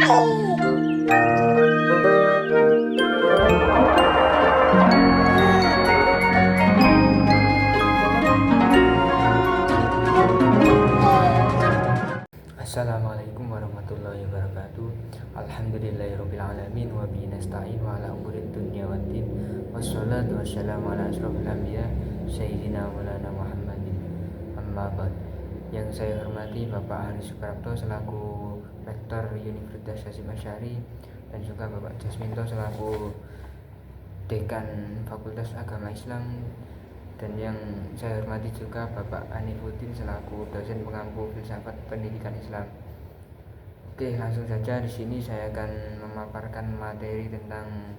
Assalamualaikum warahmatullahi wabarakatuh. Alhamdulillahirrabbilalamin. Wa bihi nasta'in wa ala umurid dunya waddin. Wassalatu wassalamu ala asrofil anbiya Sayyidina Maulana Muhammadin. Amma ba'd. Yang saya hormati Bapak Haris Suprapto selaku Rektor Universitas Hasyim Asy'ari, dan juga Bapak Jasminto selaku Dekan Fakultas Agama Islam, dan yang saya hormati juga Bapak Anifuddin selaku dosen pengampu filsafat pendidikan Islam. Oke, langsung saja di sini saya akan memaparkan materi tentang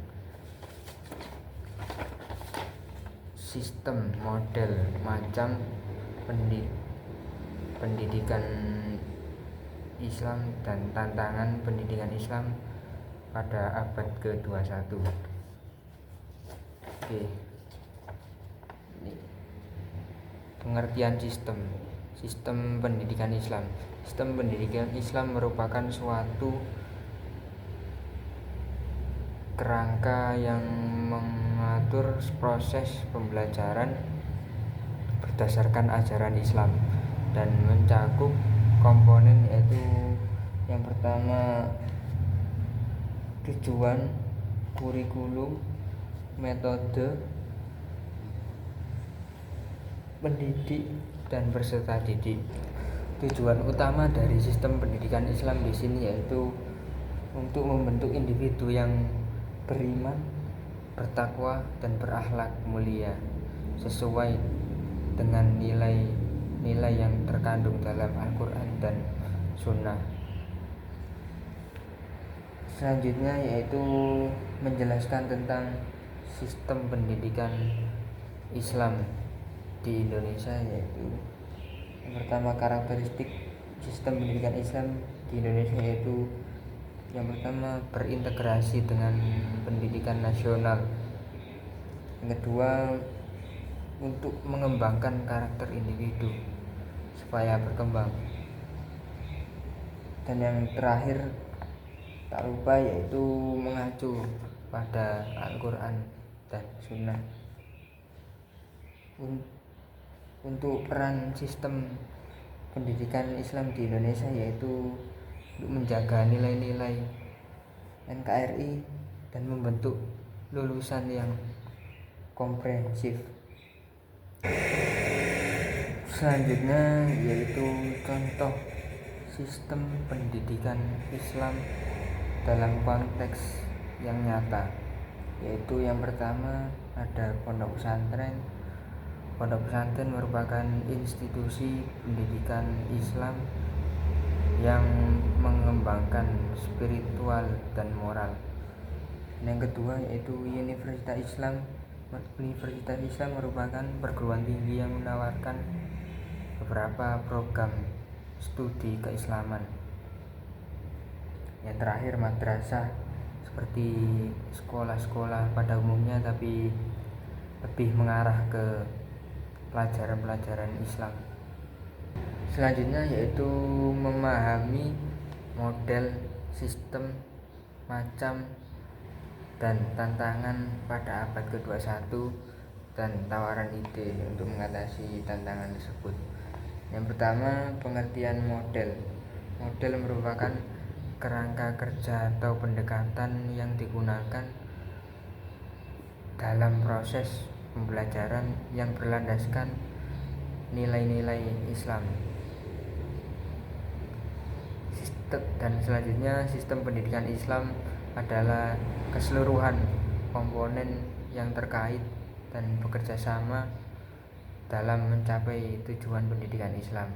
sistem, model, macam pendidikan Islam dan tantangan pendidikan Islam pada abad ke-21. Oke. Pengertian sistem pendidikan Islam. Sistem pendidikan Islam merupakan suatu kerangka yang mengatur proses pembelajaran berdasarkan ajaran Islam dan mencakup komponen, yaitu yang pertama tujuan, kurikulum, metode pendidik, dan peserta didik. Tujuan utama dari sistem pendidikan Islam di sini yaitu untuk membentuk individu yang beriman, bertakwa, dan berakhlak mulia sesuai dengan nilai-nilai yang terkandung dalam Al-Quran dan Sunnah. Selanjutnya yaitu menjelaskan tentang sistem pendidikan Islam di Indonesia, yaitu yang pertama karakteristik sistem pendidikan Islam di Indonesia, yaitu yang pertama berintegrasi dengan pendidikan nasional. Yang kedua, untuk mengembangkan karakter individu supaya berkembang. Dan yang terakhir tak lupa yaitu mengacu pada Al-Quran dan Sunnah. Untuk peran sistem pendidikan Islam di Indonesia yaitu untuk menjaga nilai-nilai NKRI dan membentuk lulusan yang komprehensif. Selanjutnya yaitu contoh sistem pendidikan Islam dalam konteks yang nyata, yaitu yang pertama ada pondok pesantren. Pondok pesantren merupakan institusi pendidikan Islam yang mengembangkan spiritual dan moral. Yang kedua yaitu Universitas Islam. Universitas Islam merupakan perguruan tinggi yang menawarkan beberapa program studi keislaman. Yang terakhir madrasah, seperti sekolah-sekolah pada umumnya tapi lebih mengarah ke pelajaran-pelajaran Islam. Selanjutnya yaitu memahami model, sistem, macam, dan tantangan pada abad ke-21 dan tawaran ide untuk mengatasi tantangan tersebut. Yang pertama, pengertian model. Model merupakan kerangka kerja atau pendekatan yang digunakan dalam proses pembelajaran yang berlandaskan nilai-nilai Islam. Dan selanjutnya, sistem pendidikan Islam adalah keseluruhan komponen yang terkait dan bekerja sama dalam mencapai tujuan pendidikan Islam.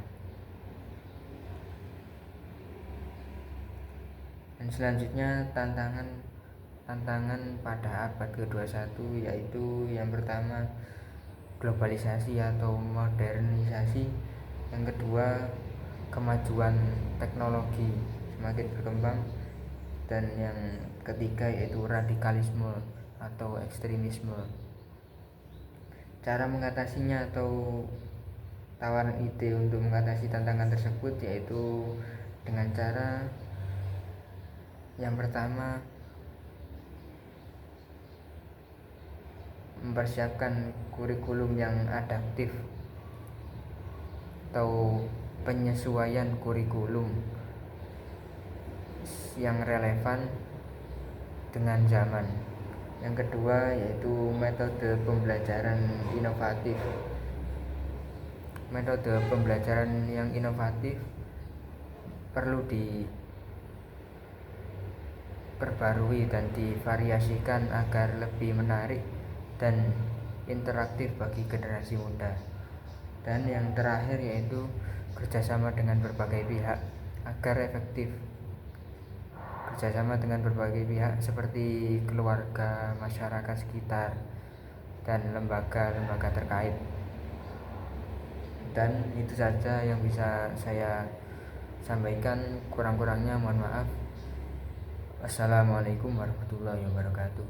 Dan selanjutnya tantangan pada abad ke-21 yaitu yang pertama globalisasi atau modernisasi, yang kedua kemajuan teknologi semakin berkembang, dan yang ketiga yaitu radikalisme atau ekstremisme. Cara mengatasinya atau tawaran ide untuk mengatasi tantangan tersebut yaitu dengan cara Yang pertama, mempersiapkan kurikulum yang adaptif atau penyesuaian kurikulum yang relevan dengan zaman. Yang kedua yaitu metode pembelajaran inovatif. Metode pembelajaran yang inovatif perlu diperbarui dan divariasikan agar lebih menarik dan interaktif bagi generasi muda. Dan yang terakhir yaitu kerjasama dengan berbagai pihak agar efektif. Kerjasama dengan berbagai pihak seperti keluarga, masyarakat sekitar, dan lembaga-lembaga terkait. Dan itu saja yang bisa saya sampaikan, kurang-kurangnya mohon maaf. Wassalamualaikum warahmatullahi wabarakatuh.